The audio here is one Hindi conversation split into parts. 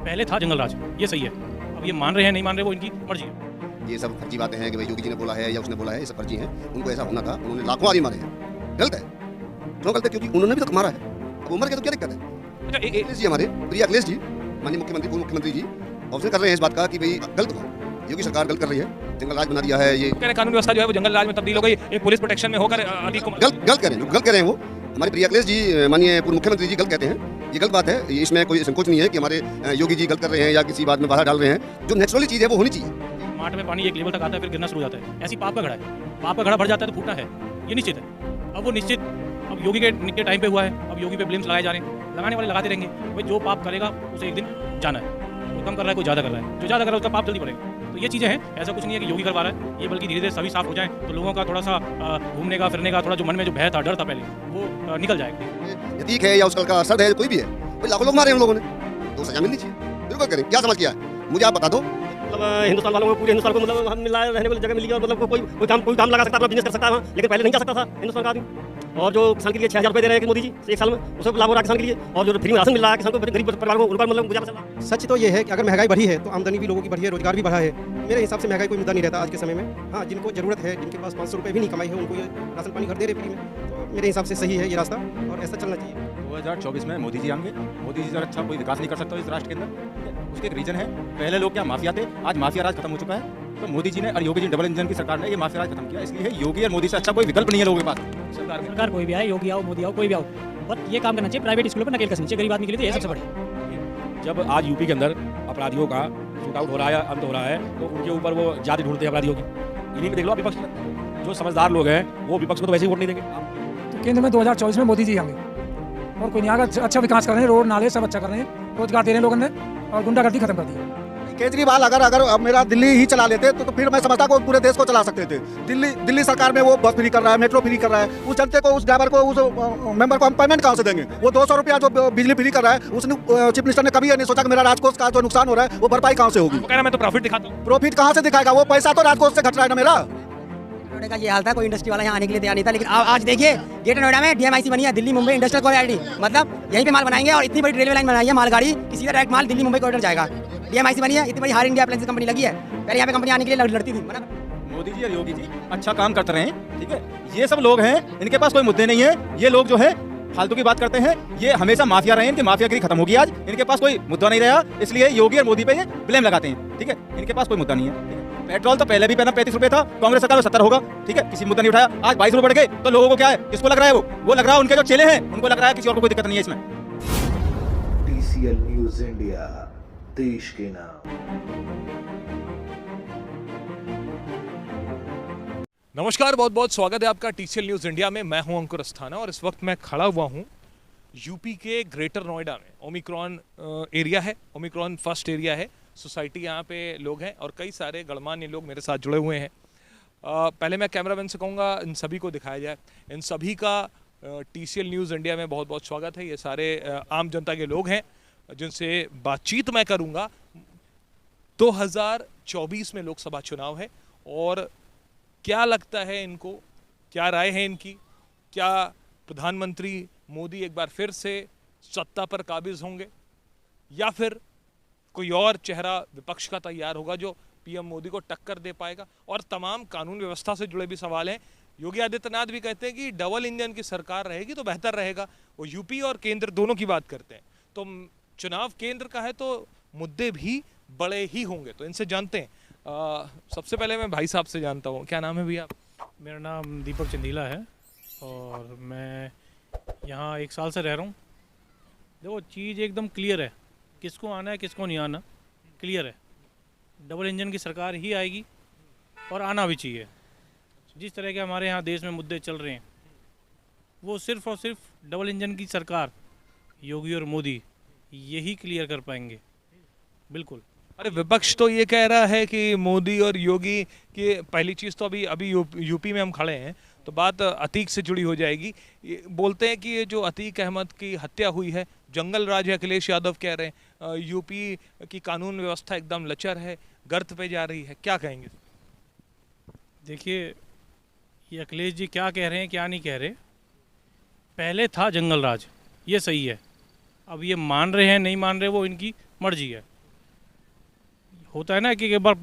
पहले था जंगल राज, ये सही है। अब ये मान रहे हैं नहीं मान रहे, वो इनकी मर्जी है। ये सब फर्जी बातें हैं कि भाई योगी जी ने बोला है या उसने बोला है, ये सब फर्जी हैं। उनको ऐसा होना था, उन्होंने लाखों आदमी मारे हैं। गलत है, क्यों गलत है? क्योंकि उन्होंने भी तो मारा है। अब उम्र के तो क्या दिक्कत है? अच्छा, अखिलेश जी, हमारे प्रिय अखिलेश जी, माननीय मुख्यमंत्री, पूर्व मुख्यमंत्री जी ऑप्शन कर रहे हैं इस बात का कि भाई गलत हुआ, योगी सरकार गलत कर रही है, जंगल राज बना दिया है। ये कह रहे कानून व्यवस्था जो है वो जंगल राज में तब्दील हो गई, एक पुलिस प्रोटेक्शन में होकर अधिक गलत कह रहे हैं वो हमारे प्रिय अखिलेश जी, माननीय पूर्व मुख्यमंत्री जी गलत कहते हैं। ये गलत बात है, इसमें कोई संकोच नहीं है कि हमारे योगी जी गलत कर रहे हैं या किसी बात में बाधा डाल रहे हैं। जो नेचुरली चीज़ है वो होनी चाहिए। मार्ट में पानी एक लेवल तक आता है, फिर गिरना शुरू हो जाता है। ऐसी पाप का घड़ा है, पाप का घड़ा भर जाता है तो फूटना है, ये निश्चित है। अब वो निश्चित अब योगी के टाइम पे हुआ है। अब योगी पे ब्लेम्स लगाए जा रहे हैं, लगाने वाले लगाते रहेंगे। भाई जो पाप करेगा उसे एक दिन जाना है। कोई कम कर रहा है, कोई ज़्यादा कर रहा है। जो ज़्यादा कर रहा है उसका पाप जल्दी पड़ेगा। तो ये चीज़ें हैं, ऐसा कुछ नहीं है कि योगी करवा रहा है, ये बल्कि धीरे धीरे सभी साफ हो जाए तो लोगों का थोड़ा सा घूमने का फिरने का थोड़ा जो मन में जो भय था, डर था पहले, वो निकल जाएगा। यतीक है या उसका असद है, कोई भी है, भाई लाखों लोग मारे हैं उन लोगों ने, तो सजा मिलनी चाहिए। बिल्कुल करें, क्या समझ किया है मुझे आप बता दो। मतलब हिंदुस्तान वालों को, पूरे हिंदुस्तान को मतलब हम मिला रहने वाली जगह मिली है और मतलब कोई काम लगा सकता है, अपना बिजनेस कर सकता है, लेकिन पहले नहीं जा सकता था हिंदुस्तान का आदमी। और जो किसान के लिए 6000 रुपये दे रहे हैं मोदी जी एक साल में, उससे लाभ हो रहा है किसान के लिए। और जो फ्री में राशन मिल रहा है किसान को, गरीब परिवार को, उनका मतलब गुजारा चल रहा है। सच तो ये है कि अगर महंगाई बढ़ी है तो आमदनी भी लोगों की बढ़ी है, रोजगार भी बढ़ा है। मेरे हिसाब से महंगाई कोई मुद्दा नहीं रहता आज के समय में। हाँ, जिनको जरूरत है, जिनके पास 500 रुपये भी नहीं कमाई है, उनको ये राशन पानी घर दे रहे फ्री में, तो मेरे हिसाब से सही है ये रास्ता और ऐसा चलना चाहिए। 2024 में मोदी जी आएंगे। मोदी जी से अच्छा कोई विकास नहीं कर सकता इस राष्ट्र के अंदर। उसके एक रीजन है, पहले लोग क्या माफिया थे, आज माफिया राज खत्म हो चुका है। तो मोदी जी ने और योगी जी डबल इंजन की सरकार ने ये माफिया राज खत्म किया। इसलिए योगी और मोदी से अच्छा कोई विकल्प नहीं है लोगों के पास। सरकार कोई भी आए, योगी आओ, मोदी आओ, कोई भी आओ, बट ये काम करना चाहिए प्राइवेट स्कूलों पर नकेल कसनी चाहिए गरीब आदमी के लिए, तो ये सबसे बढ़िया। जब आज यूपी के अंदर अपराधियों का शूट आउट हो रहा है, अंत हो रहा है, तो उनके ऊपर वो जाति ढूंढते हैं अपराधियों की। इन्हीं में देख लो विपक्ष में जो समझदार लोग हैं वो विपक्ष को तो वैसे ही वोट नहीं देंगे। तो केंद्र में 2024 में मोदी जी आएंगे और कोई नहीं आएगा। अच्छा विकास कर रहे हैं, रोड नाले सब अच्छा कर रहे हैं, रोजगार दे रहे हैं लोगों ने और गुंडागर्दी खत्म कर दी है। केजरीवाल अगर मेरा दिल्ली ही चला लेते तो फिर मैं समझता को पूरे देश को चला सकते थे। दिल्ली सरकार में वो बस फ्री कर रहा है, मेट्रो फ्री कर रहा है, उस जनते को, उस ड्राइवर को, उस मेंबर को हम पेमेंट कहाँ से देंगे? वो 200 रुपया जो बिजली फ्री कर रहा है, उसने चीफ मिनिस्टर ने कभी नहीं सोचा कि मेरा राजकोष का जो नुकसान हो रहा है वो भरपाई कहाँ से होगी? कह रहा मैं तो प्रॉफिट दिखाता हूँ। प्रॉफिट कहाँ से दिखाएगा? वो पैसा तो राजकोष से घट रहा है ना मेरा। नोएडा का ये हाल था, कोई इंडस्ट्री वाला यहाँ आने के लिए तैयार नहीं था, लेकिन आज देखिए ग्रेटर नोएडा में DMIC बनी है, दिल्ली मुंबई इंडस्ट्रियल कॉरिडोर, मतलब यहीं पे माल बनाएंगे और इतनी बड़ी रेलवे लाइन बनाई है, मालगाड़ी की सीधा डायरेक्ट माल दिल्ली मुंबई कॉरिडोर जाएगा। DMIC बनी है, इतनी बड़ी हार इंडिया अप्लायंसेस कंपनी लगी है, पहले यहाँ पे कंपनी आने के लिए लड़ती थी। मोदी जी और योगी जी अच्छा काम करते रहे, ठीक है। ये सब लोग हैं, इनके पास कोई मुद्दे नहीं है। ये लोग जो है फालतू की बात करते हैं, ये हमेशा माफिया रहे, इनकी माफियागिरी खत्म होगी आज। इनके पास कोई मुद्दा नहीं रहा, इसलिए योगी और मोदी पे ये ब्लेम लगाते हैं, ठीक है। इनके पास कोई मुद्दा नहीं है। पेट्रोल तो पहले भी 35 रुपए था, कांग्रेस सरकार में 70 होगा, ठीक है, किसी मुद्दा नहीं उठाया। आज 22 रुपए बढ़ गए तो लोगों को क्या है, किसको लग रहा है? वो लग रहा है उनके जो चेले हैं उनको लग रहा है, किसी और को कोई दिक्कत नहीं है इसमें। TCL न्यूज़ इंडिया, देश के नाम। नमस्कार, बहुत बहुत स्वागत है आपका TCL न्यूज़ इंडिया में। मैं हूं अंकुर अस्थाना और इस वक्त मैं खड़ा हुआ हूं यूपी के ग्रेटर नोएडा में। ओमिक्रॉन एरिया है, ओमिक्रॉन फर्स्ट एरिया है, सोसाइटी यहाँ पे लोग हैं और कई सारे गणमान्य लोग मेरे साथ जुड़े हुए हैं। पहले मैं कैमरामैन से कहूँगा इन सभी को दिखाया जाए। इन सभी का TCL न्यूज़ इंडिया में बहुत बहुत स्वागत है। ये सारे आम जनता के लोग हैं जिनसे बातचीत मैं करूँगा। 2024 में लोकसभा चुनाव है और क्या लगता है इनको, क्या राय है इनकी? क्या प्रधानमंत्री मोदी एक बार फिर से सत्ता पर काबिज होंगे या फिर कोई और चेहरा विपक्ष का तैयार होगा जो PM मोदी को टक्कर दे पाएगा? और तमाम कानून व्यवस्था से जुड़े भी सवाल हैं। योगी आदित्यनाथ भी कहते हैं कि डबल इंजन की सरकार रहेगी तो बेहतर रहेगा। वो यूपी और केंद्र दोनों की बात करते हैं। तो चुनाव केंद्र का है तो मुद्दे भी बड़े ही होंगे, तो इनसे जानते हैं। सबसे पहले मैं भाई साहब से जानता हूँ, क्या नाम है भैया? मेरा नाम दीपक चंदीला है और मैं यहाँ 1 साल से रह रहा हूँ। देखो चीज़ एकदम क्लियर है, किसको आना है किसको नहीं आना क्लियर है। डबल इंजन की सरकार ही आएगी और आना भी चाहिए। जिस तरह के हमारे यहाँ देश में मुद्दे चल रहे हैं वो सिर्फ़ और सिर्फ डबल इंजन की सरकार, योगी और मोदी, यही क्लियर कर पाएंगे। बिल्कुल। अरे विपक्ष तो ये कह रहा है कि मोदी और योगी की पहली चीज़ तो अभी यूपी में हम खड़े हैं तो बात अतीक से जुड़ी हो जाएगी। बोलते हैं कि ये जो अतीक अहमद की हत्या हुई है जंगल राज है, अखिलेश यादव कह रहे हैं। यूपी की कानून व्यवस्था एकदम लचर है, गर्त पे जा रही है, क्या कहेंगे? देखिए ये अखिलेश जी क्या कह रहे हैं क्या नहीं कह रहे, पहले था जंगल राज, ये सही है। अब ये मान रहे हैं नहीं मान रहे, वो इनकी मर्जी है। होता है ना कि एक बार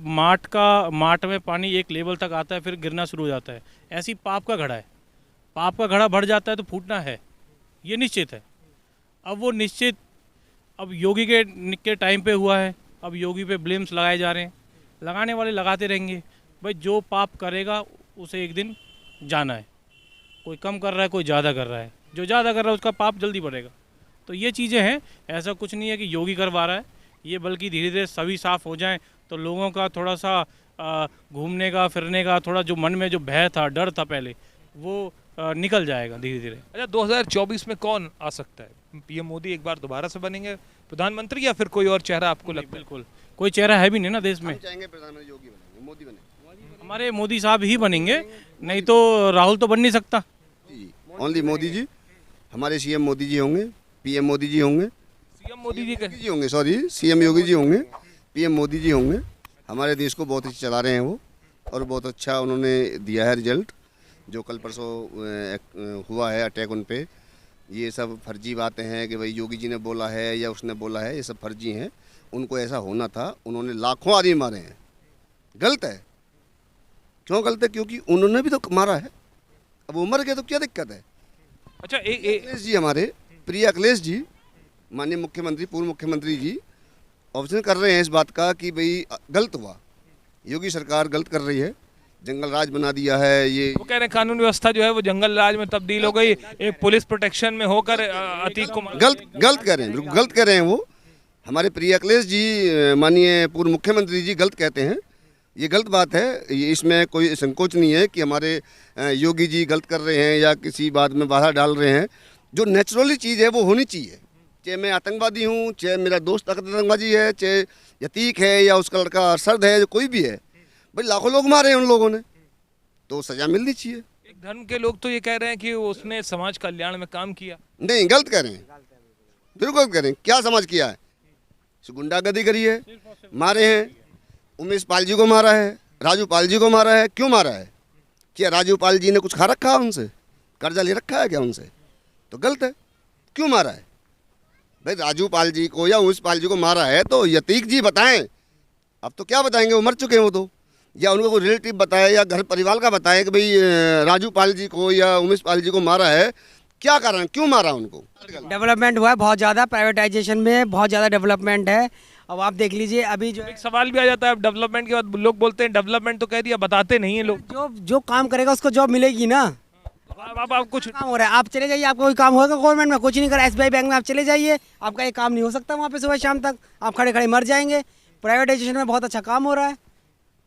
माट में पानी एक लेवल तक आता है फिर गिरना शुरू हो जाता है, ऐसी पाप का घड़ा है। पाप का घड़ा भर जाता है तो फूटना है, ये निश्चित है। अब वो निश्चित अब योगी के टाइम पे हुआ है, अब योगी पे ब्लेम्स लगाए जा रहे हैं, लगाने वाले लगाते रहेंगे। भाई जो पाप करेगा उसे एक दिन जाना है, कोई कम कर रहा है कोई ज़्यादा कर रहा है, जो ज़्यादा कर रहा है उसका पाप जल्दी बढ़ेगा। तो ये चीज़ें हैं, ऐसा कुछ नहीं है कि योगी करवा रहा है ये, बल्कि धीरे धीरे सभी साफ़ हो जाएं तो लोगों का थोड़ा सा घूमने का फिरने का थोड़ा जो मन में जो भय था डर था पहले वो निकल जाएगा धीरे धीरे। अच्छा 2024 में कौन आ सकता है? पीएम मोदी एक बार दोबारा से बनेंगे प्रधानमंत्री या फिर कोई और चेहरा आपको लगता है? बिल्कुल कोई चेहरा है भी नहीं ना देश में। हम चाहेंगे प्रधानमंत्री योगी बनेंगे, मोदी बने। हमारे मोदी साहब ही बनेंगे, नहीं तो राहुल तो बन नहीं सकता। ओनली मोदी जी, हमारे सीएम मोदी जी होंगे, पीएम मोदी जी होंगे, सीएम मोदी जी होंगे, सॉरी सीएम योगी जी होंगे, पीएम मोदी जी होंगे। हमारे देश को बहुत अच्छा चला रहे हैं वो, और बहुत अच्छा उन्होंने दिया है रिजल्ट। जो कल परसों हुआ है अटैक उन पे, ये सब फर्जी बातें हैं कि भाई योगी जी ने बोला है या उसने बोला है, ये सब फर्जी हैं। उनको ऐसा होना था, उन्होंने लाखों आदमी मारे हैं। गलत है। क्यों गलत है? क्योंकि उन्होंने भी तो मारा है, अब वो मर गए तो क्या दिक्कत है? अच्छा अखिलेश जी, हमारे प्रिय अखिलेश जी, माननीय मुख्यमंत्री, पूर्व मुख्यमंत्री जी ऑप्शन कर रहे हैं इस बात का कि भाई गलत हुआ, योगी सरकार गलत कर रही है, जंगल राज बना दिया है। ये वो कह रहे हैं कानून व्यवस्था जो है वो जंगल राज में तब्दील हो गई, एक पुलिस प्रोटेक्शन में होकर अतीक कुमार गलत कह रहे हैं, बिल्कुल गलत कह रहे हैं वो। हमारे प्रिय अखिलेश जी, माननीय पूर्व मुख्यमंत्री जी गलत कहते हैं, ये गलत बात है। इसमें कोई संकोच नहीं है कि हमारे योगी जी गलत कर रहे हैं या किसी बात में बाधा डाल रहे हैं। जो नेचुरली चीज़ है वो होनी चाहिए, चाहे मैं आतंकवादी हूँ, चाहे मेरा दोस्त आतंकवादी है, चाहे यतीक है या उसका लड़का अरशद है, कोई भी है, भाई लाखों लोग मारे हैं उन लोगों ने, तो सजा मिलनी चाहिए। एक धर्म के लोग तो ये कह रहे हैं कि उसने समाज कल्याण में काम किया। नहीं, गलत कह रहे हैं, बिल्कुल कह रहे हैं। क्या समाज किया है? गुंडागर्दी करी है, मारे हैं, उमेश पाल जी को मारा है, राजू पाल जी को मारा है। क्यों मारा है? क्या राजू पाल जी ने कुछ खा रखा है उनसे? कर्जा ले रखा है क्या उनसे? तो गलत है। क्यों मारा है? भाई राजू पाल जी को या उमेश पाल जी को मारा है तो यतीक जी बताएं। अब तो क्या बताएंगे, वो मर चुके हैं वो तो, या उनको कोई रिलेटिव बताए या घर परिवार का बताए कि भाई राजू पाल जी को या उमेश पाल जी को मारा है, क्या कारण, क्यों मारा उनको? डेवलपमेंट हुआ है बहुत ज़्यादा, प्राइवेटाइजेशन में बहुत ज़्यादा डेवलपमेंट है। अब आप देख लीजिए अभी जो एक सवाल भी आ जाता है अब डेवलपमेंट के बाद, लोग बोलते हैं डेवलपमेंट तो कह दिया, बताते नहीं है लोग। जो काम करेगा उसको जॉब मिलेगी ना। आप कुछ काम हो रहा है, आप चले जाइए, आपका कोई काम होगा गवर्नमेंट में? कुछ नहीं करा। SBI बैंक में आप चले जाइए, आपका एक काम नहीं हो सकता वहाँ पे सुबह शाम तक, आप खड़े खड़े मर जाएंगे। प्राइवेटाइजेशन में बहुत अच्छा काम हो रहा है।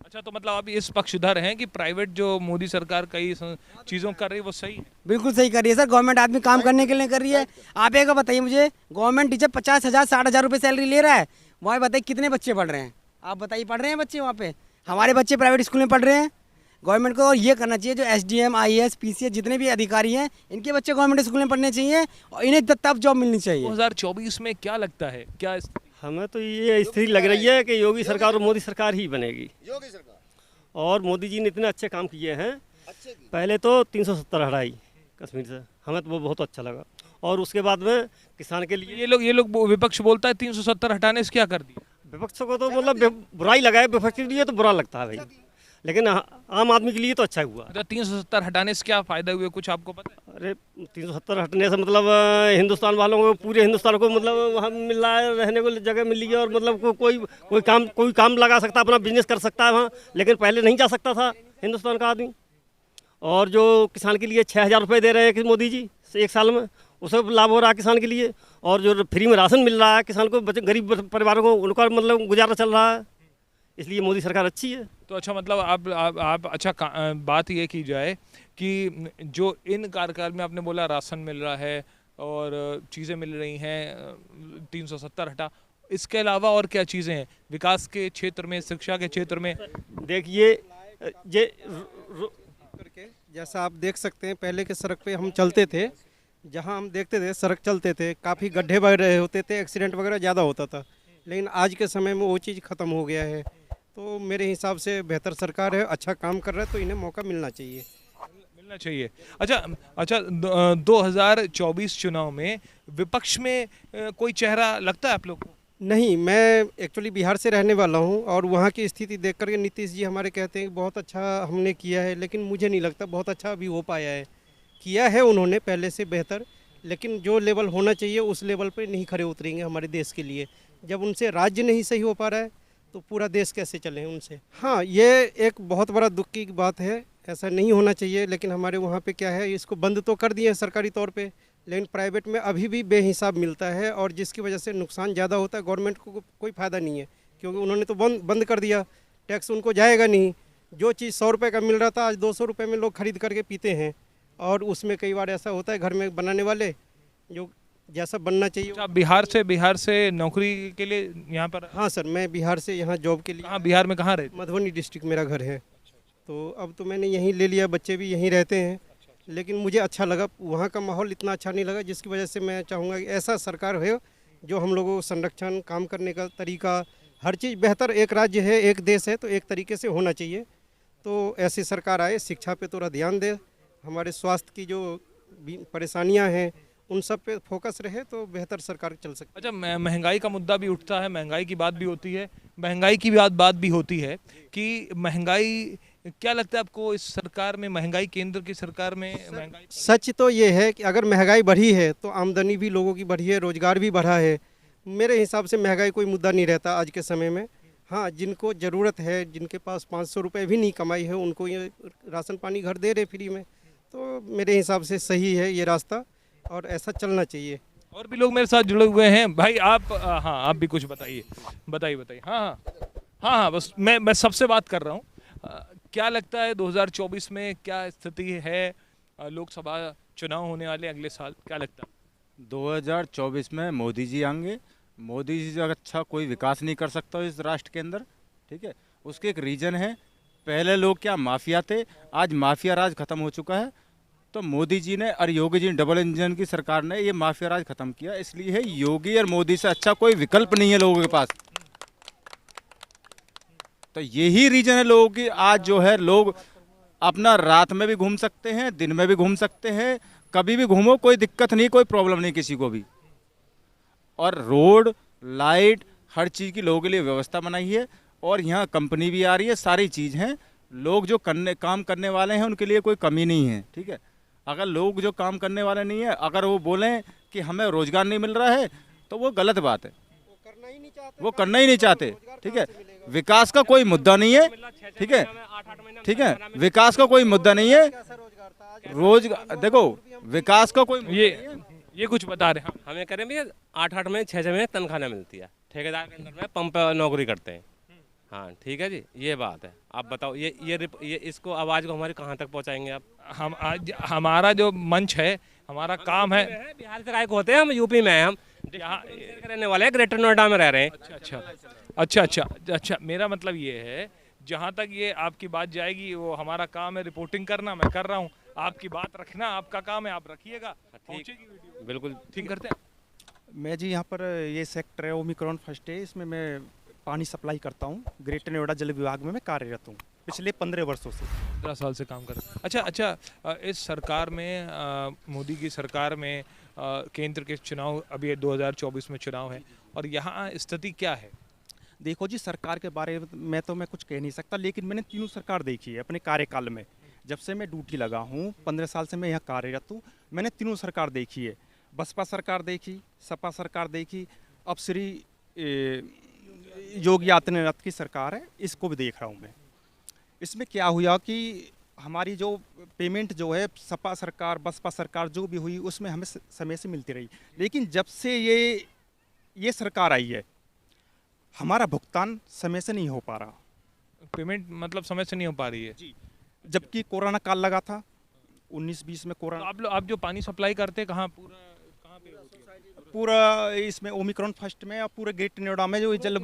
अच्छा, तो मतलब आप इस पक्षधर हैं कि प्राइवेट जो मोदी सरकार कई चीज़ों कर रही है वो सही है? बिल्कुल सही कर रही है सर, गवर्नमेंट आदमी काम करने के लिए कर रही है। आप एक बताइए मुझे, गवर्नमेंट टीचर 50,000 60,000 रुपये सैलरी ले रहा है, वहाँ बताइए कितने बच्चे पढ़ रहे हैं? आप बताइए, पढ़ रहे हैं बच्चे वहाँ पे? हमारे बच्चे प्राइवेट स्कूल में पढ़ रहे हैं। गवर्नमेंट को ये करना चाहिए, जो SDM IAS PCS जितने भी अधिकारी हैं, इनके बच्चे गवर्नमेंट स्कूल में पढ़ने चाहिए और इन्हें तब जॉब मिलनी चाहिए। 2024 में क्या लगता है, क्या हमें तो ये स्थिति लग रही है कि योगी सरकार और मोदी सरकार ही बनेगी। योगी सरकार और मोदी जी ने इतने अच्छे काम किए हैं। पहले तो 370 हटाई कश्मीर से, हमें तो वो बहुत अच्छा लगा। और उसके बाद में किसान के लिए ये लोग विपक्ष बोलता है 370 हटाने से क्या कर दिया? विपक्ष को तो मतलब बुराई लगा है, विपक्ष के लिए तो बुरा लगता है भाई, लेकिन आम आदमी के लिए तो अच्छा हुआ। तो 370 हटाने से क्या फायदा हुए, कुछ आपको पता है? अरे 370 हटने से मतलब हिंदुस्तान वालों को, पूरे हिंदुस्तान को मतलब वहाँ मिल रहा है, रहने को जगह मिल रही है, और मतलब कोई काम लगा सकता है, अपना बिजनेस कर सकता है वहाँ, लेकिन पहले नहीं जा सकता था हिंदुस्तान का आदमी। और जो किसान के लिए 6,000 रुपये दे रहे हैं कि मोदी जी एक साल में, उससे लाभ हो रहा है किसान के लिए। और जो फ्री में राशन मिल रहा है किसान को, गरीब परिवारों को, उनका मतलब गुजारा चल रहा है, इसलिए मोदी सरकार अच्छी है। तो अच्छा, मतलब आप अच्छा बात ये की जाए कि जो इन कार्यकाल में आपने बोला राशन मिल रहा है और चीज़ें मिल रही हैं, 370 हटा, इसके अलावा और क्या चीज़ें हैं विकास के क्षेत्र में, शिक्षा के क्षेत्र में? देखिए जैसा आप देख सकते हैं, पहले के सड़क पे हम चलते थे, जहां हम देखते थे सड़क चलते थे, काफ़ी गड्ढे वगैरह होते थे, एक्सीडेंट वगैरह ज़्यादा होता था, लेकिन आज के समय में वो चीज़ ख़त्म हो गया है। तो मेरे हिसाब से बेहतर सरकार है, अच्छा काम कर रहा है, तो इन्हें मौका मिलना चाहिए। अच्छा 2024 चुनाव में विपक्ष में कोई चेहरा लगता है आप लोग को? नहीं, मैं एक्चुअली बिहार से रहने वाला हूं और वहां की स्थिति देख कर के नीतीश जी हमारे कहते हैं कि बहुत अच्छा हमने किया है, लेकिन मुझे नहीं लगता बहुत अच्छा अभी हो पाया है। किया है उन्होंने पहले से बेहतर, लेकिन जो लेवल होना चाहिए उस लेवल पे नहीं खड़े उतरेंगे हमारे देश के लिए। जब उनसे राज्य नहीं सही हो पा रहा है तो पूरा देश कैसे चले उनसे। हाँ, ये एक बहुत बड़ा दुख की बात है, ऐसा नहीं होना चाहिए। लेकिन हमारे वहाँ पे क्या है, इसको बंद तो कर दिए हैं सरकारी तौर पे, लेकिन प्राइवेट में अभी भी बेहिसाब मिलता है और जिसकी वजह से नुकसान ज़्यादा होता है। गवर्नमेंट को कोई फ़ायदा नहीं है क्योंकि उन्होंने तो बंद कर दिया, टैक्स उनको जाएगा नहीं। जो चीज़ 100 रुपये का मिल रहा था आज 200 रुपये में लोग खरीद करके पीते हैं। और उसमें कई बार ऐसा होता है घर में बनाने वाले जो जैसा बनना चाहिए। आप बिहार से नौकरी के लिए यहाँ पर? हाँ सर, मैं बिहार से यहाँ जॉब के लिए। कहाँ बिहार में कहाँ रहते? मधुबनी डिस्ट्रिक्ट मेरा घर है। तो अब तो मैंने यहीं ले लिया, बच्चे भी यहीं रहते हैं। लेकिन मुझे अच्छा लगा, वहाँ का माहौल इतना अच्छा नहीं लगा, जिसकी वजह से मैं चाहूँगा कि ऐसा सरकार हो जो हम लोगों को संरक्षण, काम करने का तरीका, हर चीज़ बेहतर। एक राज्य है, एक देश है, तो एक तरीके से होना चाहिए। तो ऐसी सरकार आए, शिक्षा पे थोड़ा ध्यान दे, हमारे स्वास्थ्य की जो परेशानियां हैं उन सब पे फोकस रहे तो बेहतर सरकार चल सकती है। अच्छा, महंगाई का मुद्दा भी उठता है, महंगाई की बात भी होती है, महंगाई की बात भी होती है कि महंगाई, क्या लगता है आपको इस सरकार में महंगाई, केंद्र की सरकार में महंगाई? सच तो ये है कि अगर महंगाई बढ़ी है तो आमदनी भी लोगों की बढ़ी है, रोजगार भी बढ़ा है। मेरे हिसाब से महंगाई कोई मुद्दा नहीं रहता आज के समय में। हाँ, जिनको ज़रूरत है, जिनके पास 500 रुपये भी नहीं कमाई है, उनको ये राशन पानी घर दे रहे फ्री में, तो मेरे हिसाब से सही है ये रास्ता और ऐसा चलना चाहिए। और भी लोग मेरे साथ जुड़े हुए हैं। भाई आप, हाँ आप भी कुछ बताइए। हाँ, बस मैं सबसे बात कर रहा हूँ। क्या लगता है 2024 में क्या स्थिति है? लोकसभा चुनाव होने वाले अगले साल, क्या लगता है? 2024 में मोदी जी आएंगे। मोदी जी से अच्छा कोई विकास नहीं कर सकता इस राष्ट्र के अंदर, ठीक है। उसके एक रीज़न है, पहले लोग क्या माफिया थे, आज माफिया राज खत्म हो चुका है। तो मोदी जी ने और योगी जी, डबल इंजन की सरकार ने ये माफिया राज खत्म किया। इसलिए है योगी और मोदी से अच्छा कोई विकल्प नहीं है लोगों के पास। तो यही रीजन है लोगों की। आज जो है लोग अपना रात में भी घूम सकते हैं, दिन में भी घूम सकते हैं, कभी भी घूमो, कोई दिक्कत नहीं, कोई प्रॉब्लम नहीं किसी को भी। और रोड, लाइट, हर चीज़ की लोगों के लिए व्यवस्था बनाई है और यहाँ कंपनी भी आ रही है, सारी चीज़ हैं। लोग जो काम करने वाले हैं उनके लिए कोई कमी नहीं है, ठीक है। अगर लोग जो काम करने वाले नहीं है, अगर वो बोलें कि हमें रोजगार नहीं मिल रहा है तो वो गलत बात है। वो करना ही नहीं चाहते, ठीक है। विकास का कोई मुद्दा नहीं है, ठीक है। विकास का कोई मुद्दा नहीं है। रोजगार देखो, विकास का कोई ये कुछ बता रहे हैं। हमें करें भैया 8-8 में 6 में तनख्वाह मिलती है, ठेकेदार के अंदर में पंप नौकरी करते हैं। हाँ ठीक है जी, ये बात है। आप बताओ ये इसको आवाज़ को हमारी कहाँ तक पहुँचाएंगे आप? हम आज हमारा जो मंच है, हमारा काम है। बिहार से गायक होते हैं, हम यूपी में हैं, हम यहाँ रहने वाले हैं, ग्रेटर नोएडा में रह रहे हैं। अच्छा, मेरा मतलब ये है, जहाँ तक ये आपकी बात जाएगी वो हमारा काम है रिपोर्टिंग करना, मैं कर रहा हूँ। आपकी बात रखना आपका काम है, आप रखिएगा, पहुँचेगी वीडियो। बिल्कुल ठीक करते हैं। मैं जी यहाँ पर ये सेक्टर है ओमिक्रॉन फर्स्ट है, इसमें मैं पानी सप्लाई करता हूँ। ग्रेटर नोएडा जल विभाग में मैं कार्यरत हूँ पिछले 15 वर्षों से। 15 साल से काम कर रहे हैं। अच्छा, इस सरकार में, मोदी की सरकार में, केंद्र के चुनाव, अभी 2024 में चुनाव है और यहाँ स्थिति क्या है? देखो जी, सरकार के बारे में तो मैं कुछ कह नहीं सकता, लेकिन मैंने तीनों सरकार देखी है अपने कार्यकाल में। जब से मैं ड्यूटी लगा हूँ, 15 साल से मैं यहाँ कार्यरत हूँ, मैंने तीनों सरकार देखी है। बसपा सरकार देखी, सपा सरकार देखी, अब श्री योगी आदित्यनाथ की सरकार है, इसको भी देख रहा हूँ मैं। इसमें क्या हुआ कि हमारी जो पेमेंट जो है, सपा सरकार, बसपा सरकार जो भी हुई उसमें हमें समय से मिलती रही, लेकिन जब से ये सरकार आई है हमारा भुगतान समय से नहीं हो पा रहा। पेमेंट मतलब समय से नहीं हो पा रही है जी, जबकि कोरोना काल लगा था 19-20 में कोरोना। तो आप जो पानी सप्लाई करते हैं कहाँ पे पूरा इसमें ओमिक्रॉन फर्स्ट में और पूरे ग्रेटर नोएडा में जो जल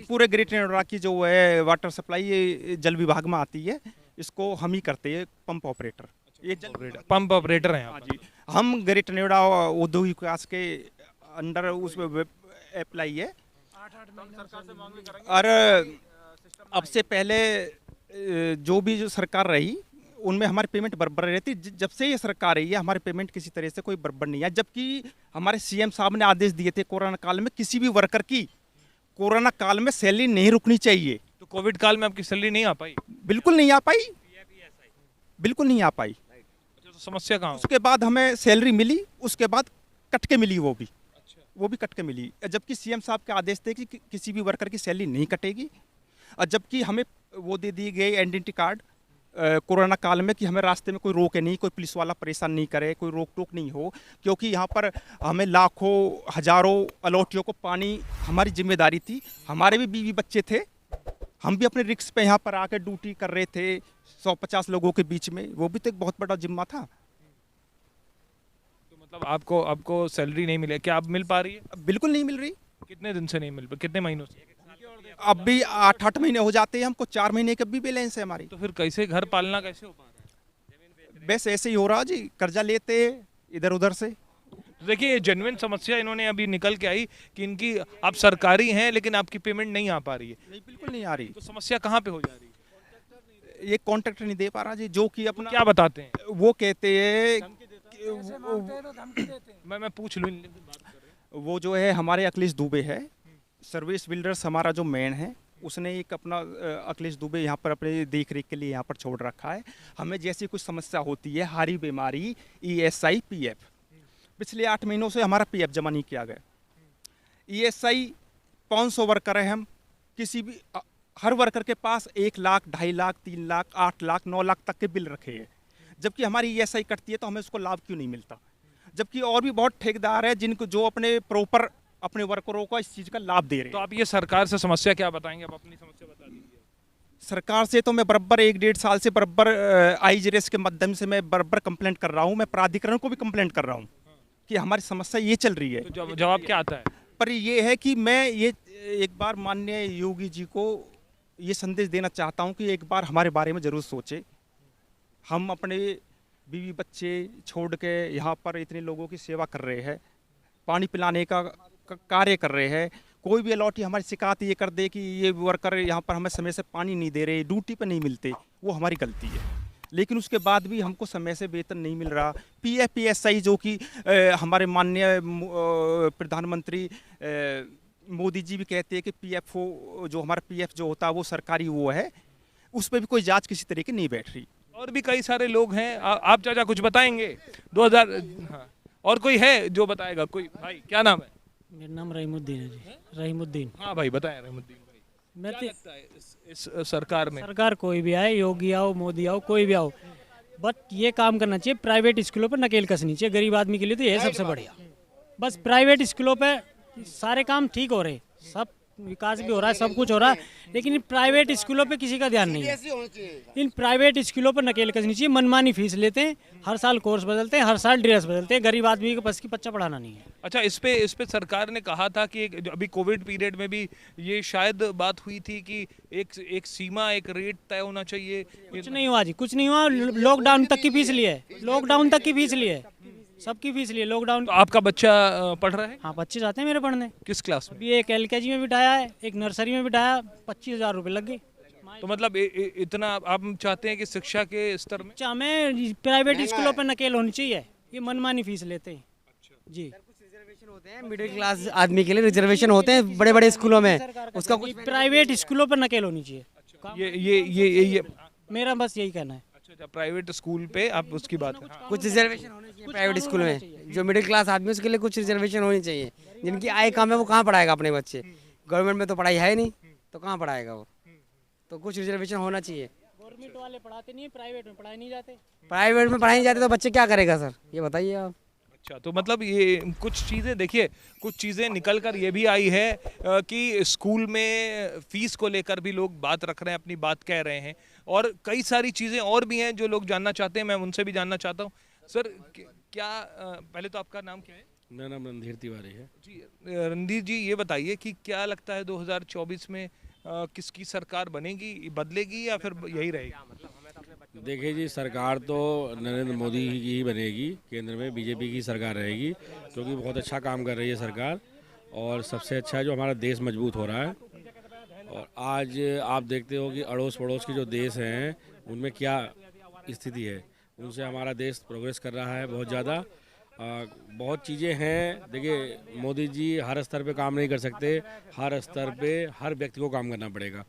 पूरे ग्रेटर नोएडा की जो है वाटर सप्लाई ये जल विभाग में आती है, इसको हम ही करते हैं, पंप ऑपरेटर। ये पंप ऑपरेटर हैं। हाँ जी, हम ग्रेटर नोएडा औद्योगिक विकास के अंडर उसमें अप्लाई है। और अब से पहले जो भी जो सरकार रही उनमें हमारी पेमेंट बराबर रहती। जब से ये सरकार आई है हमारी पेमेंट किसी तरह से कोई बराबर नहीं है, जबकि हमारे सीएम साहब ने आदेश दिए थे कोरोना काल में किसी भी वर्कर की कोरोना काल में सैलरी नहीं रुकनी चाहिए। तो कोविड काल में आपकी सैलरी नहीं आ पाई? बिल्कुल नहीं आ पाई, बिल्कुल नहीं आ पाई। अच्छा, तो समस्या कहाँ? उसके बाद हमें सैलरी मिली, उसके बाद कट के मिली, वो भी कट के मिली, जबकि सीएम साहब के आदेश थे कि किसी भी वर्कर की सैलरी नहीं कटेगी। और जबकि हमें वो दे दिए गए आइडेंटिटी कार्ड कोरोना काल में कि हमें रास्ते में कोई रोके नहीं, कोई पुलिस वाला परेशान नहीं करे, कोई रोक टोक नहीं हो, क्योंकि यहाँ पर हमें लाखों हजारों अलौटियों को पानी हमारी जिम्मेदारी थी। हमारे भी बीवी बच्चे थे, हम भी अपने रिक्स पे यहाँ पर आकर ड्यूटी कर रहे थे 150 लोगों के बीच में, वो भी तो एक बहुत बड़ा जिम्मा था। तो मतलब आपको सैलरी नहीं मिले, क्या अब मिल पा रही है? बिल्कुल नहीं मिल रही। कितने दिन से नहीं मिल पा, कितने महीनों से? अब भी 8-8 महीने हो जाते हैं हमको, 4 महीने के भी बैलेंस है हमारी। तो फिर कैसे घर पालना कैसे हो पा रहा है? बस ऐसे ही हो रहा जी, कर्जा लेते इधर उधर से। देखिए ये जेन्युइन समस्या इन्होंने अभी निकल के आई कि इनकी आप सरकारी हैं लेकिन आपकी पेमेंट नहीं आ पा रही है। नहीं, बिल्कुल नहीं आ रही। तो समस्या कहाँ पे हो जा रही है? ये कॉन्ट्रैक्टर नहीं दे पा रहा जी, जो कि अपना क्या बताते हैं? वो कहते हैं मैं पूछ लूँ। वो जो है हमारे अखिलेश दुबे है, सर्विस बिल्डर्स हमारा जो मेन है, उसने एक अपना अखिलेश दुबे यहाँ पर अपने देख रेख के लिए यहाँ पर छोड़ रखा है। हमें जैसी कुछ समस्या होती है, हारी बीमारी, ESI PF, पिछले 8 महीनों से हमारा PF जमा नहीं किया गया। ESI 500 वर्कर है हम, किसी भी हर वर्कर के पास 1 लाख, 2.5 लाख, 3 लाख, 8 लाख, 9 लाख तक के बिल रखे हैं, जबकि हमारी ESI कटती है तो हमें उसको लाभ क्यों नहीं मिलता? जबकि और भी बहुत ठेकेदार है जिनको जो अपने प्रॉपर अपने वर्करों को इस चीज़ का लाभ दे रहे हैं। तो आप ये सरकार से समस्या क्या बताएंगे? आप अपनी समस्या बता दीजिए। सरकार से तो मैं बराबर 1-1.5 साल से बराबर IGRS के माध्यम से मैं बराबर कंप्लेंट कर रहा हूँ, मैं प्राधिकरण को भी कंप्लेंट कर रहा हूँ कि हमारी समस्या ये चल रही है। तो जवाब क्या आता है? पर ये है कि मैं ये एक बार माननीय योगी जी को ये संदेश देना चाहता हूँ कि एक बार हमारे बारे में ज़रूर सोचे। हम अपने बीवी बच्चे छोड़ के यहाँ पर इतने लोगों की सेवा कर रहे हैं, पानी पिलाने का कार्य कर रहे हैं। कोई भी अलॉटी हमारी शिकायत ये कर दे कि ये वर्कर यहाँ पर हमें समय से पानी नहीं दे रहे, ड्यूटी पे नहीं मिलते, वो हमारी गलती है। लेकिन उसके बाद भी हमको समय से वेतन नहीं मिल रहा। PF PSI जो कि हमारे माननीय प्रधानमंत्री मोदी जी भी कहते हैं कि PF जो हमारा PF जो होता है वो सरकारी वो है, उस पर भी कोई जांच किसी तरह की नहीं बैठ रही। और भी कई सारे लोग हैं। आप चाचा कुछ बताएंगे? 2000 हाँ। और कोई है जो बताएगा? कोई भाई, क्या नाम है? मेरा नाम रहीमुद्दीन है जी। रहीमुद्दीन। हाँ भाई बताएं रहीमुद्दीन भाई। मैं क्या लगता है इस सरकार में? सरकार कोई भी आए, योगी आओ, मोदी आओ, कोई भी आओ, बट ये काम करना चाहिए, प्राइवेट स्कूलों पर नकेल कसनी चाहिए। गरीब आदमी के लिए तो ये सबसे बढ़िया। बस प्राइवेट स्कूलों पे सारे काम ठीक हो रहे, सब विकास भी हो रहा है, सब कुछ हो रहा है, लेकिन इन प्राइवेट स्कूलों पे किसी का ध्यान नहीं है। इन प्राइवेट स्कूलों पर नकेल कसनी चाहिए। मनमानी फीस लेते हैं, हर साल कोर्स बदलते हैं, हर साल ड्रेस बदलते हैं। गरीब आदमी के बस की बच्चा पढ़ाना नहीं है। अच्छा, इस पे सरकार ने कहा था कि अभी कोविड पीरियड में भी ये शायद बात हुई थी कि एक सीमा, एक रेट तय होना चाहिए। कुछ नहीं हुआ जी, कुछ नहीं हुआ। लॉकडाउन तक की फीस ली है, लॉकडाउन तक की फीस ली है, सबकी फीस ली है लॉकडाउन। तो आपका बच्चा पढ़ रहा है? हाँ, बच्चे जाते हैं मेरे पढ़ने। किस क्लास में? अभी एक LKG में बिठाया है, एक नर्सरी में बिठाया, 25,000 रुपये लग गए। तो मतलब इतना आप चाहते हैं कि शिक्षा के स्तर में? हमें प्राइवेट स्कूलों पर नकेल होनी चाहिए, ये मनमानी फीस लेते हैं जी। होते हैं मिडिल क्लास आदमी के लिए रिजर्वेशन होते हैं बड़े बड़े स्कूलों में, उसका कुछ प्राइवेट स्कूलों पर नकेल होनी चाहिए। ये मेरा बस यही कहना है। अच्छा, प्राइवेट स्कूल पे आप उसकी बात है। कुछ रिजर्वेशन होने चाहिए प्राइवेट स्कूल में। जो मिडिल क्लास आदमी उसके लिए कुछ रिजर्वेशन होनी चाहिए। जिनकी आय कम है वो कहाँ पढ़ाएगा अपने बच्चे? गवर्नमेंट में तो पढ़ाई है नहीं, तो कहाँ पढ़ाएगा वो? तो कुछ रिजर्वेशन होना चाहिए। गवर्नमेंट वाले पढ़ाते नहीं, प्राइवेट में पढ़ाई नहीं जाते। प्राइवेट में पढ़ाई नहीं जाते तो बच्चे क्या करेगा सर, ये बताइए आप। अच्छा, तो मतलब ये कुछ चीज़ें देखिए, कुछ चीज़ें निकल कर ये भी आई है कि स्कूल में फीस को लेकर भी लोग बात रख रहे हैं, अपनी बात कह रहे हैं, और कई सारी चीज़ें और भी हैं जो लोग जानना चाहते हैं। मैं उनसे भी जानना चाहता हूँ। सर क्या पहले तो आपका नाम क्या है? मेरा नाम रणधीर तिवारी है जी। रणधीर जी, ये बताइए कि क्या लगता है 2024 में किसकी सरकार बनेगी, बदलेगी या फिर यही रहेगी? देखिए जी, सरकार तो नरेंद्र मोदी की ही बनेगी, केंद्र में BJP की सरकार रहेगी, क्योंकि बहुत अच्छा काम कर रही है सरकार, और सबसे अच्छा है जो हमारा देश मजबूत हो रहा है। और आज आप देखते हो कि अड़ोस पड़ोस के जो देश हैं उनमें क्या स्थिति है, उनसे हमारा देश प्रोग्रेस कर रहा है बहुत ज़्यादा। बहुत चीज़ें हैं, देखिए मोदी जी हर स्तर पे काम नहीं कर सकते, हर स्तर पे हर व्यक्ति को काम करना पड़ेगा।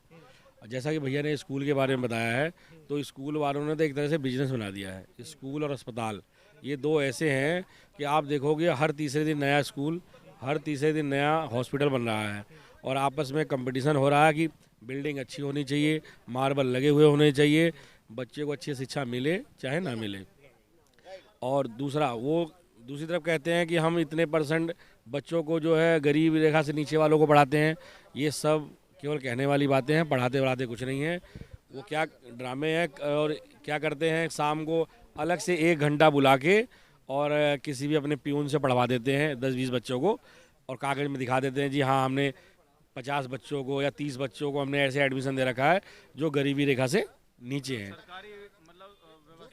जैसा कि भैया ने स्कूल के बारे में बताया है, तो स्कूल वालों ने तो एक तरह से बिजनेस बना दिया है। स्कूल और अस्पताल ये दो ऐसे हैं कि आप देखोगे हर तीसरे दिन नया स्कूल, हर तीसरे दिन नया हॉस्पिटल बन रहा है, और आपस में कंपटीशन हो रहा है कि बिल्डिंग अच्छी होनी चाहिए, मार्बल लगे हुए होने चाहिए, बच्चे को अच्छी शिक्षा मिले चाहे ना मिले। और दूसरा, वो दूसरी तरफ कहते हैं कि हम इतने % बच्चों को जो है गरीब रेखा से नीचे वालों को पढ़ाते हैं। ये सब केवल कहने वाली बातें हैं, पढ़ाते पढ़ाते कुछ नहीं है। वो क्या ड्रामे हैं, और क्या करते हैं, शाम को अलग से 1 घंटा बुला के और किसी भी अपने प्यून से पढ़वा देते हैं 10-20 बच्चों को, और कागज़ में दिखा देते हैं जी हाँ हमने 50 बच्चों को या 30 बच्चों को हमने ऐसे एडमिशन दे रखा है जो गरीबी रेखा से नीचे हैं।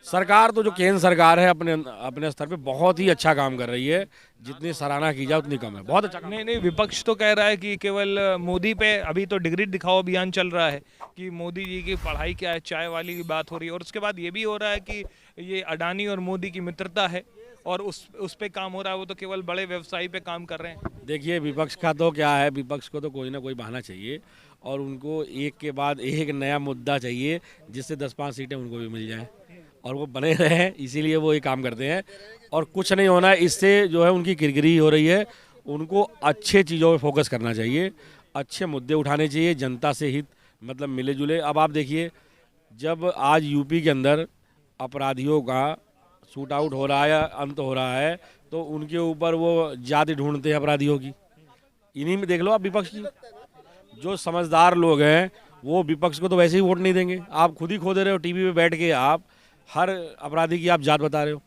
सरकार तो जो केंद्र सरकार है अपने स्तर पे बहुत ही अच्छा काम कर रही है, जितनी सराहना की जाए उतनी कम है, बहुत अच्छा। नहीं, विपक्ष तो कह रहा है कि केवल मोदी पे अभी तो डिग्री दिखाओ अभियान चल रहा है कि मोदी जी की पढ़ाई क्या है, चाय वाली की बात हो रही है, और उसके बाद ये भी हो रहा है कि ये अडानी और मोदी की मित्रता है और उस पे काम हो रहा है, वो तो केवल बड़े व्यवसायी पे काम कर रहे हैं। देखिए विपक्ष का तो क्या है, विपक्ष को तो कोई ना कोई बहाना चाहिए, और उनको एक के बाद एक नया मुद्दा चाहिए जिससे 10-5 सीटें उनको भी मिल जाएं और वो बने रहें, इसीलिए वो ये काम करते हैं। और कुछ नहीं होना है इससे, जो है उनकी किरकिरी हो रही है। उनको अच्छे चीज़ों पे फोकस करना चाहिए, अच्छे मुद्दे उठाने चाहिए, जनता से हित मतलब मिले जुले। अब आप देखिए, जब आज यूपी के अंदर अपराधियों का शूट आउट हो रहा है, अंत हो रहा है, तो उनके ऊपर वो जाति ढूंढते हैं अपराधियों की। इन्हीं में देख लो आप विपक्ष की, जो समझदार लोग हैं वो विपक्ष को तो वैसे ही वोट नहीं देंगे। आप खुद ही खो दे रहे हो टीवी पे बैठ के, आप हर अपराधी की आप जात बता रहे हो।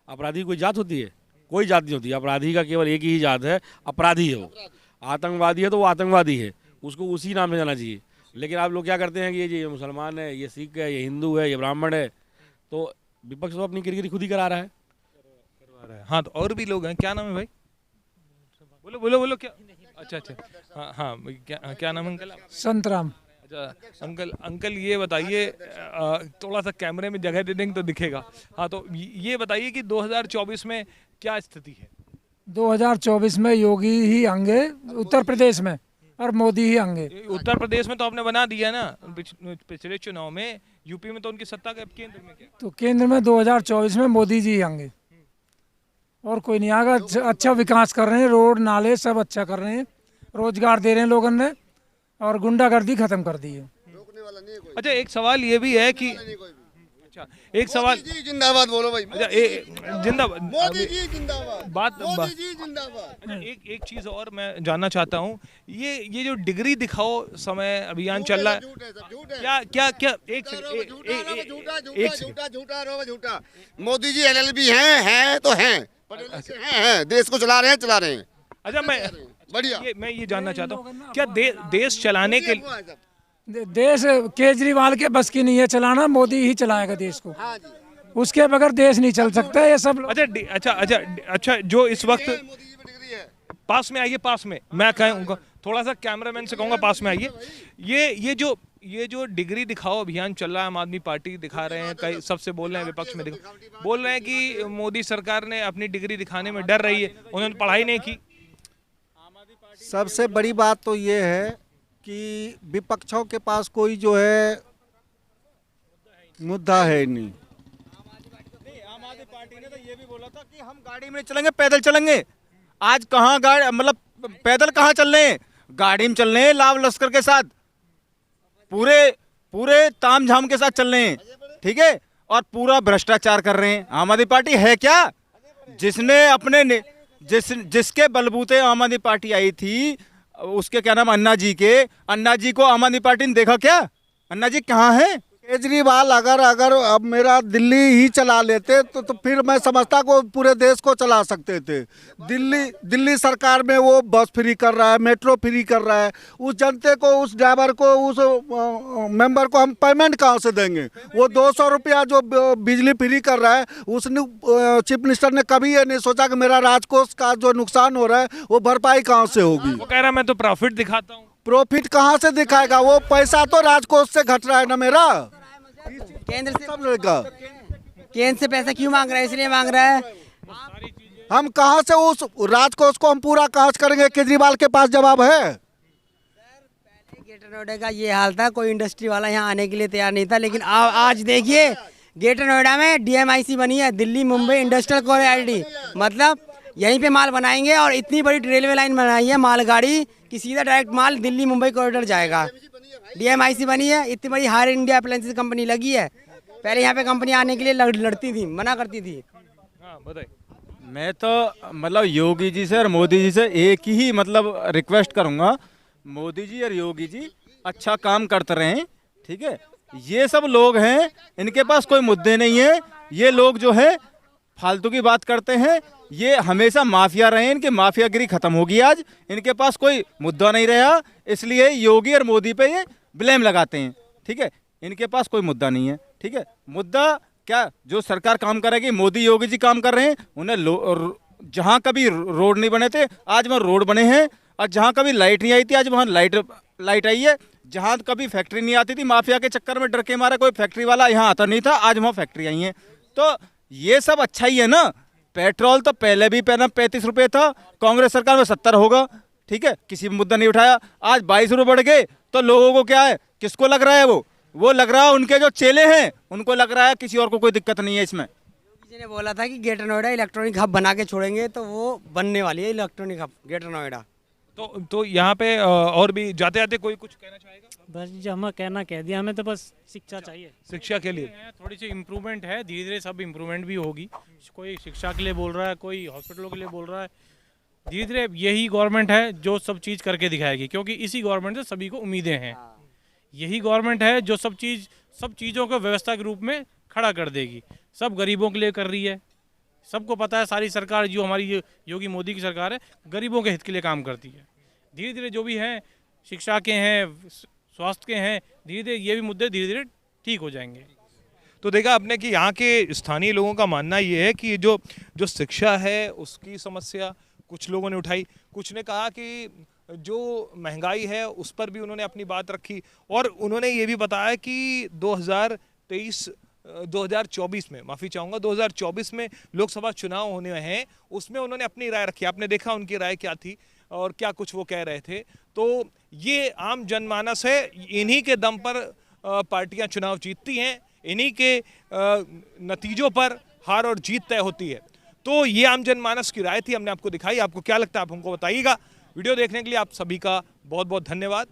अपराधी की कोई जात होती है? कोई जात नहीं होती। अपराधी का केवल एक ही जात है, अपराधी है वो। आतंकवादी है तो वो आतंकवादी है, उसको उसी नाम से जाना चाहिए। लेकिन आप लोग क्या करते हैं कि ये मुसलमान है, ये सिख है, ये हिंदू है, ये ब्राह्मण है, तो विपक्ष तो अपनी किरकिरी खुद ही करा रहा है। हाँ, तो और भी लोग हैं। क्या नाम है भाई? बोलो बोलो बोलो। क्या? अच्छा, हाँ हाँ, क्या नाम है अंकल? संतराम। अच्छा अंकल ये बताइए, थोड़ा सा कैमरे में जगह दे देंगे तो दिखेगा। हाँ, तो ये बताइए कि 2024 में क्या स्थिति है? 2024 में योगी ही आएंगे उत्तर प्रदेश में, और मोदी ही आएंगे। उत्तर प्रदेश में तो आपने बना दिया ना पिछले चुनाव में, यूपी में तो उनकी सत्ता का केंद्र में क्या? तो केंद्र में 2024 में मोदी जी आएंगे, और कोई नहीं आएगा। अच्छा विकास कर रहे हैं, रोड नाले सब अच्छा कर रहे हैं, रोजगार दे रहे हैं लोगों ने, और गुंडागर्दी खत्म कर दी है। अच्छा, एक सवाल ये भी है कि एक सवाल जिंदाबाद बोलो भाई। अच्छा, जिंदाबाद मोदी जी जिंदाबाद, मोदी जी जिंदाबाद। एक चीज और मैं जानना चाहता हूँ, ये जो डिग्री दिखाओ समय अभियान चल रहा है, क्या एक झूठा। मोदी जी LLB हैं तो हैं, देश को चला रहे हैं। अच्छा, बढ़िया, मैं ये जानना चाहता हूँ, क्या देश चलाने के देश केजरीवाल के बस की नहीं है चलाना, मोदी ही चलाएगा देश को। उसके बगैर देश नहीं चल सकता। ये सब अच्छा, जो इस वक्त पास में आइए, पास में मैं कहूँगा, थोड़ा सा कैमरामैन से कहूँगा पास में आइए। ये जो डिग्री दिखाओ अभियान चल रहा है, आम आदमी पार्टी दिखा रहे हैं, कई सबसे बोल रहे हैं, विपक्ष में बोल रहे हैं कि मोदी सरकार ने अपनी डिग्री दिखाने में डर रही है, उन्होंने पढ़ाई नहीं की। सबसे बड़ी बात तो ये है कि विपक्षों के पास कोई जो है मुद्दा है नहीं। आम आदमी पार्टी ने तो ये भी बोला था कि हम गाड़ी में चलेंगे, पैदल चलेंगे। आज कहाँ गाड़ी, मतलब पैदल कहाँ चल रहे हैं, गाड़ी में चल रहे हैं, लाव लश्कर के साथ, पूरे ताम झाम के साथ चल रहे हैं, ठीक है, और पूरा भ्रष्टाचार कर रहे हैं। आम आदमी पार्टी है क्या? जिसने जिसके बलबूते आम आदमी पार्टी आई थी, उसके क्या नाम, अन्ना जी को आम आदमी पार्टी ने देखा क्या? अन्ना जी कहाँ है? केजरीवाल अगर अब मेरा दिल्ली ही चला लेते तो फिर मैं समझता को पूरे देश को चला सकते थे। दिल्ली सरकार में वो बस फ्री कर रहा है, मेट्रो फ्री कर रहा है। उस जनते को, उस ड्राइवर को, उस मेंबर को हम पेमेंट कहाँ से देंगे? वो 200 रुपया जो बिजली फ्री कर रहा है, उसने चीफ मिनिस्टर ने कभी ये नहीं सोचा कि मेरा राजकोष का जो नुकसान हो रहा है वो भरपाई कहाँ से होगी। वो कह रहा है मैं तो प्रॉफिट दिखाता हूँ। प्रॉफिट कहाँ से दिखाएगा? वो पैसा तो राजकोष से घट रहा है ना मेरा। केंद्र से सब लड़का केंद्र से पैसा क्यों मांग रहा है? इसलिए मांग रहा है हम कहाँ से उस राजकोष को हम पूरा कांच करेंगे? केजरीवाल के पास जवाब है। ग्रेटर नोएडा का ये हाल था, कोई इंडस्ट्री वाला यहाँ आने के लिए तैयार नहीं था, लेकिन आज देखिए ग्रेटर नोएडा में DMIC बनी है, दिल्ली मुंबई इंडस्ट्रियल कॉरिडोर। मतलब यहीं पे माल बनाएंगे और इतनी बड़ी रेलवे लाइन बनाई है मालगाड़ी कि सीधा डायरेक्ट माल दिल्ली मुंबई कॉरिडोर जाएगा। DMIC बनी है, इतनी बड़ी हायर इंडिया अप्लायंसेस कंपनी लगी है। पहले यहाँ पे कंपनी आने के लिए लड़ती थी, मना करती थी। हाँ बताइए। मैं तो मतलब योगी जी से और मोदी जी से एक ही मतलब रिक्वेस्ट करूंगा, मोदी जी और योगी जी अच्छा काम करते रहें, ठीक है। ये सब लोग हैं, इनके पास कोई मुद्दे नहीं है, ये लोग जो है फालतू की बात करते हैं, ये हमेशा माफिया रहे, इनकी माफियागिरी खत्म होगी आज, इनके पास कोई मुद्दा नहीं रहा, इसलिए योगी और मोदी पे ये ब्लेम लगाते हैं, ठीक है। इनके पास कोई मुद्दा नहीं है, ठीक है। मुद्दा क्या, जो सरकार काम करेगी, मोदी योगी जी काम कर रहे हैं, उन्हें जहाँ कभी रोड नहीं बने थे आज वहाँ रोड बने हैं, और जहाँ कभी लाइट नहीं आई थी आज वहाँ लाइट आई है, जहाँ कभी फैक्ट्री नहीं आती थी, माफिया के चक्कर में डर के मारे कोई फैक्ट्री वाला यहाँ आता नहीं था, आज वहाँ फैक्ट्री आई है। तो ये सब अच्छा ही है ना। पेट्रोल तो पहले भी 35 रुपये था, कांग्रेस सरकार में 70 होगा, ठीक है, किसी भी मुद्दा नहीं उठाया। आज 22 रुपये बढ़ गए तो लोगों को क्या है, किसको लग रहा है वो लग रहा है उनके जो चेले हैं उनको लग रहा है, किसी और को कोई दिक्कत नहीं है इसमें। किसी ने बोला था कि ग्रेटर नोएडा इलेक्ट्रॉनिक हब बना के छोड़ेंगे, तो वो बनने वाली है इलेक्ट्रॉनिक हब ग्रेटर नोएडा। तो यहाँ पे और भी जाते जाते कोई कुछ कहना चाहेगा? बस जो हमें कहना कह दिया, हमें तो बस शिक्षा चाहिए। शिक्षा के लिए थोड़ी सी इम्प्रूवमेंट है, धीरे धीरे सब इम्प्रूवमेंट भी होगी। कोई शिक्षा के लिए बोल रहा है, कोई हॉस्पिटलों के लिए बोल रहा है, धीरे धीरे यही गवर्नमेंट है जो सब चीज़ करके दिखाएगी, क्योंकि इसी गवर्नमेंट से सभी को उम्मीदें हैं। यही गवर्नमेंट है जो सब चीज़ों को व्यवस्था के रूप में खड़ा कर देगी, सब गरीबों के लिए कर रही है। सबको पता है सारी सरकार जो हमारी योगी मोदी की सरकार है गरीबों के हित के लिए काम करती है। धीरे धीरे जो भी हैं, शिक्षा के हैं, स्वास्थ्य के हैं, धीरे धीरे ये भी मुद्दे धीरे धीरे ठीक हो जाएंगे। तो देखा आपने कि यहाँ के स्थानीय लोगों का मानना ये है कि जो शिक्षा है उसकी समस्या कुछ लोगों ने उठाई, कुछ ने कहा कि जो महंगाई है उस पर भी उन्होंने अपनी बात रखी, और उन्होंने ये भी बताया कि 2024 में, माफ़ी चाहूँगा, 2024 में लोकसभा चुनाव होने हैं, उसमें उन्होंने अपनी राय रखी। आपने देखा उनकी राय क्या थी और क्या कुछ वो कह रहे थे। तो ये आम जनमानस है, इन्हीं के दम पर पार्टियां चुनाव जीतती हैं, इन्हीं के नतीजों पर हार और जीत तय होती है। तो ये आम जनमानस की राय थी, हमने आपको दिखाई। आपको क्या लगता है आप हमको बताइएगा। वीडियो देखने के लिए आप सभी का बहुत बहुत धन्यवाद।